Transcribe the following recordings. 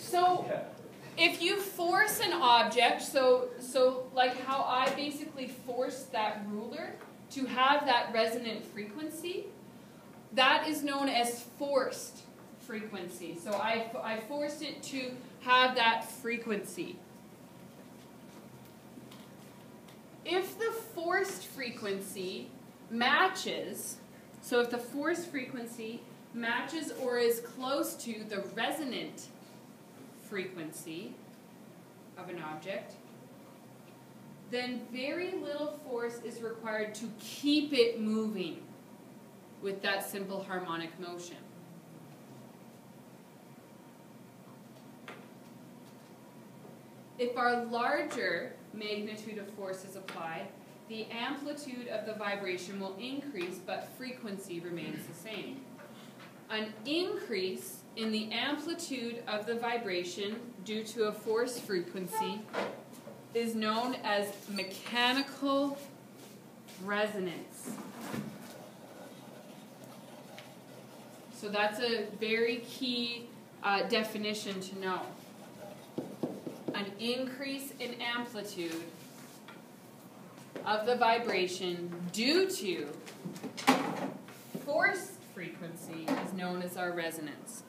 So if you force an object, so like how I basically forced that ruler to have that resonant frequency, that is known as forced frequency. So I forced it to have that frequency. If the forced frequency matches, so if the forced frequency matches or is close to the resonant frequency of an object, then very little force is required to keep it moving with that simple harmonic motion. If our larger magnitude of force is applied, the amplitude of the vibration will increase, but frequency remains the same. An increase in the amplitude of the vibration due to a force frequency is known as mechanical resonance. So that's a very key definition to know. An increase in amplitude of the vibration due to force frequency is known as our resonance.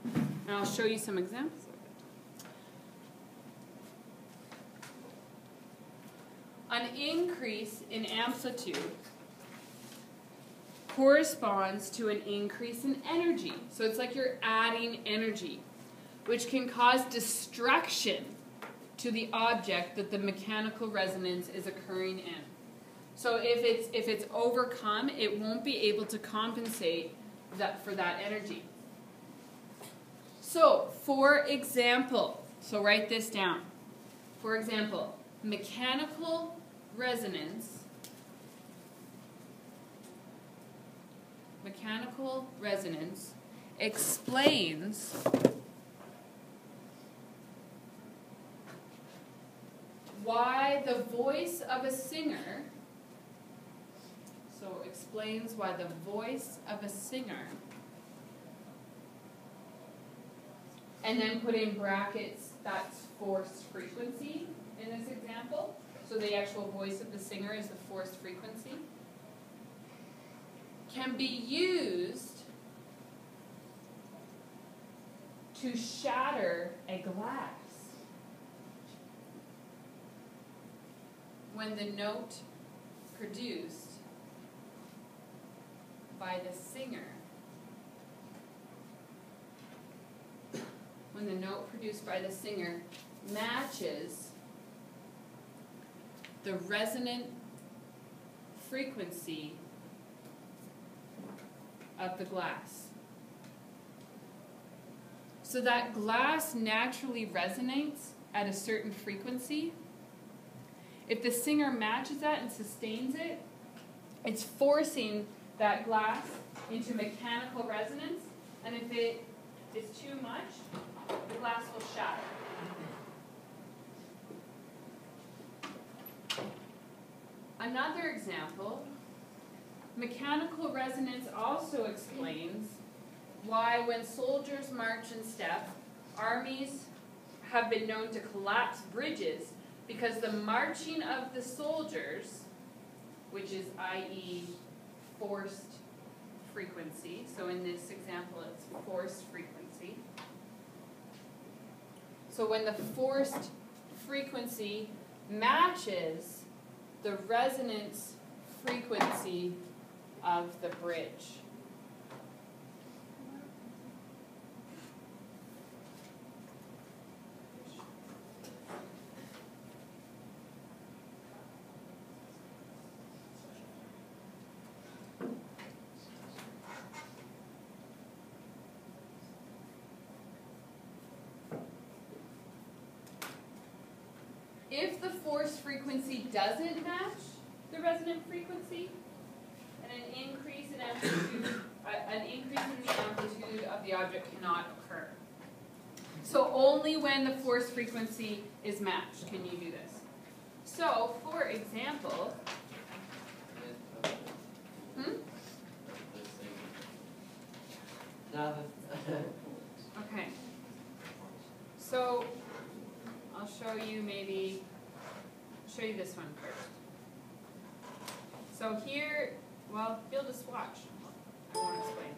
And I'll show you some examples of it. An increase in amplitude corresponds to an increase in energy. So it's like you're adding energy, which can cause destruction to the object that the mechanical resonance is occurring in. So if it's overcome, it won't be able to compensate for that energy. So, for example, so write this down. For example, mechanical resonance explains why the voice of a singer, and then put in brackets, that's forced frequency in this example. So the actual voice of the singer is the forced frequency, can be used to shatter a glass when the note produced by the singer matches the resonant frequency of the glass. So that glass naturally resonates at a certain frequency. If the singer matches that and sustains it, it's forcing that glass into mechanical resonance, and if it is too much, the glass will shatter. Another example, mechanical resonance also explains why when soldiers march in step, armies have been known to collapse bridges because the marching of the soldiers, which is i.e. forced frequency, so in this example it's forced frequency. So when the forced frequency matches the resonance frequency of the bridge. If the force frequency doesn't match the resonant frequency, and an increase in the amplitude of the object cannot occur. So only when the force frequency is matched can you do this. So, for example, okay. I'll show you this one first. So here, well, you'll just watch. I won't explain.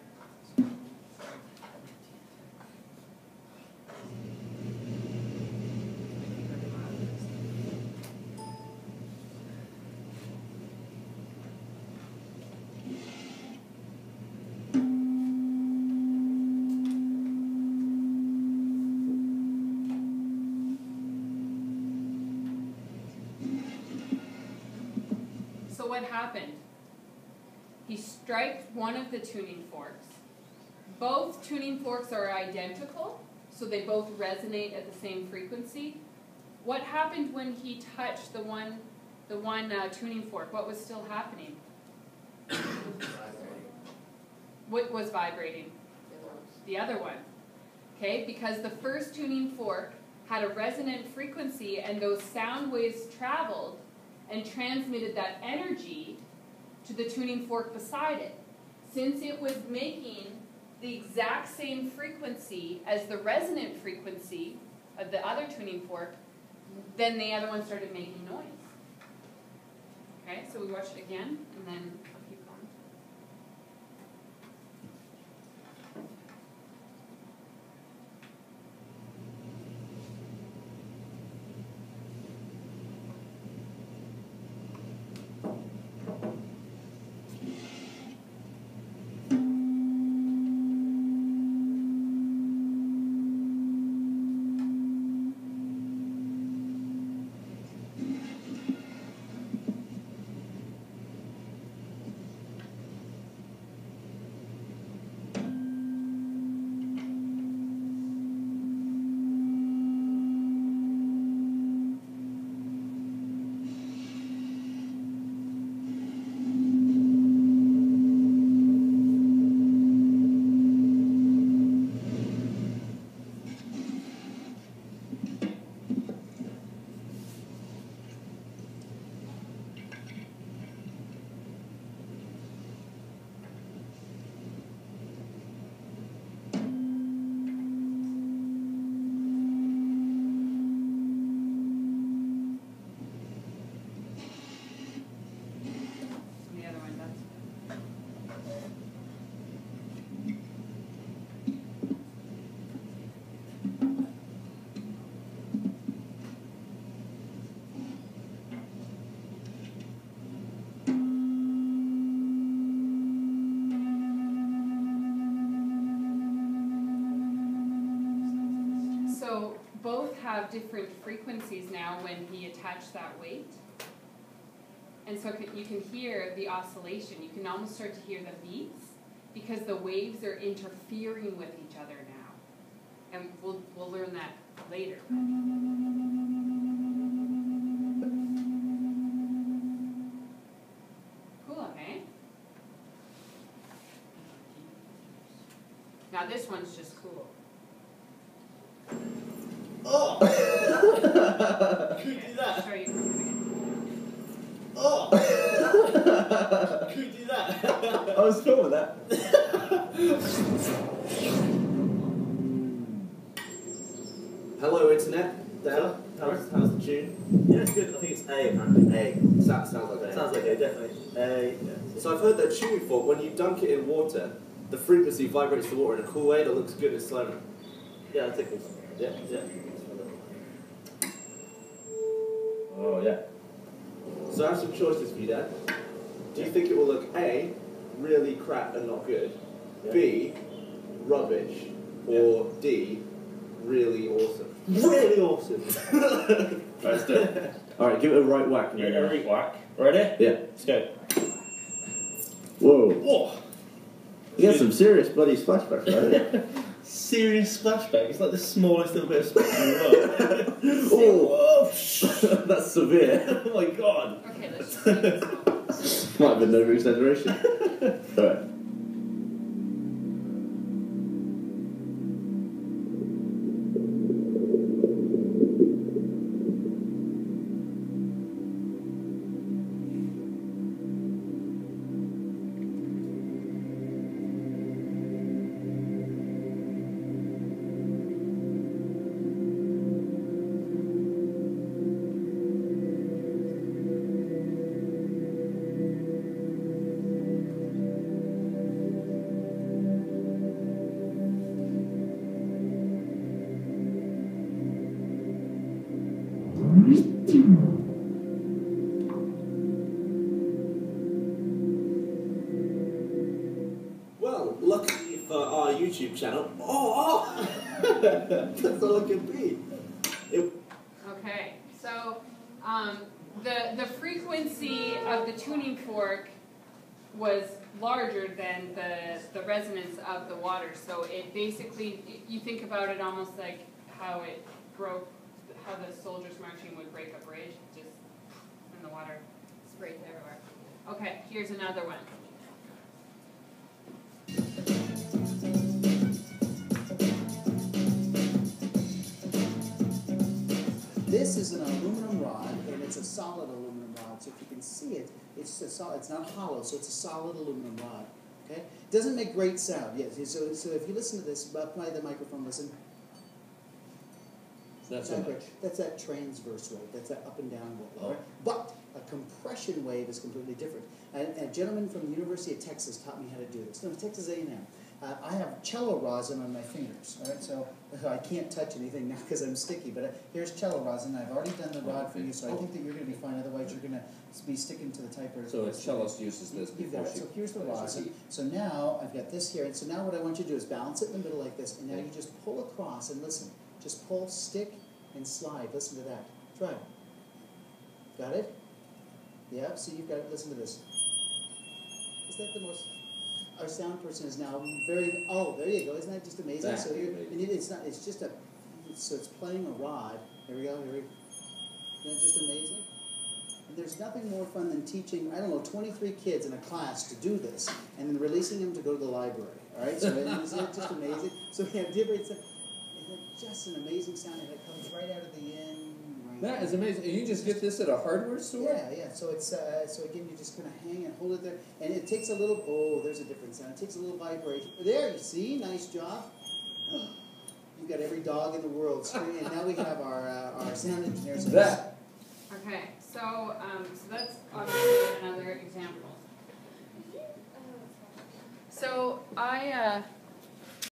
So what happened? He striked one of the tuning forks. Both tuning forks are identical, so they both resonate at the same frequency. What happened when he touched the one tuning fork? What was still happening? What was vibrating? The other one. Okay, because the first tuning fork had a resonant frequency, and those sound waves traveled and transmitted that energy to the tuning fork beside it. Since it was making the exact same frequency as the resonant frequency of the other tuning fork, then the other one started making noise. Okay, so we watch it again, and then I'll keep going. So both have different frequencies now when he attached that weight. And so you can hear the oscillation. You can almost start to hear the beats because the waves are interfering with each other now. And we'll learn that later. Cool, eh? Now this one's just cool. Oh! Could you do that? I'll show you again. Oh! Could you do that? I was cool with that. Hello, Internet. Dale, how's the tune? Yeah, it's good. I think it's A apparently. A. Sounds like A. Sounds like A, definitely. A. Yeah. So I've heard that tuning fork, when you dunk it in water, the frequency vibrates the water in a cool way that looks good at slow mo. Yeah, I'll take this. Yeah. Yeah. Oh, yeah. So I have some choices for you, Dad. Do you think it will look A, really crap and not good, Yeah. B, rubbish, or D, really awesome? Really awesome. Let's do it. Alright, give it a right whack. Give it a right whack. Ready? Yeah. Let's go. Whoa. Whoa! You get some serious bloody splashbacks, right? Serious splashback. It's like the smallest little bit of splash in the world. Oh, that's severe. Oh my god. Okay, let's just make this small. Might have been over exaggeration. Alright. Oh! That's all it could be. Okay, so the frequency of the tuning fork was larger than the resonance of the water. So it basically, you think about it almost like how it broke, how the soldiers marching would break a bridge, just and the water sprayed everywhere. Okay, here's another one. This is an aluminum rod, and it's a solid aluminum rod. So if you can see it, it's a solid. It's not hollow, so it's a solid aluminum rod. Okay, doesn't make great sound. Yes. So if you listen to this, apply the microphone. Listen. That's so much. That's that transverse wave. That's that up and down wave. Oh. Right? But a compression wave is completely different. And a gentleman from the University of Texas taught me how to do this. No, Texas A&M. I have cello rosin on my fingers, all right? So I can't touch anything now because I'm sticky. But here's cello rosin. I've already done the rod for you, so I think that you're going to be fine. Otherwise, you're going to be sticking to the typewriter. So a cellist uses this You've before got it. she So here's the plays her rosin. key. So now I've got this here. And so now what I want you to do is balance it in the middle like this. And now you just pull across and listen. Just pull, stick, and slide. Listen to that. Try it. Got it? Yeah, so you've got it. Listen to this. Is that the most... Our sound person is now very... Oh, there you go. Isn't that just amazing? That's So you're, amazing. and it's not... It's just a... So it's playing a rod. Here we go. Here we go. Isn't that just amazing? And there's nothing more fun than teaching, I don't know, 23 kids in a class to do this and then releasing them to go to the library. All right? So isn't that just amazing? So we have different... And it's just an amazing sound, and it comes right out of the end. Right That is amazing. And you just get this at a hardware store? Yeah, yeah. So it's so again, you just kind of hang and hold it there, and it takes a little. Oh, there's a different sound. It takes a little vibration. There, you see, nice job. You've got every dog in the world screaming, and now we have our sound engineers. That. Okay, so that's obviously another example. So I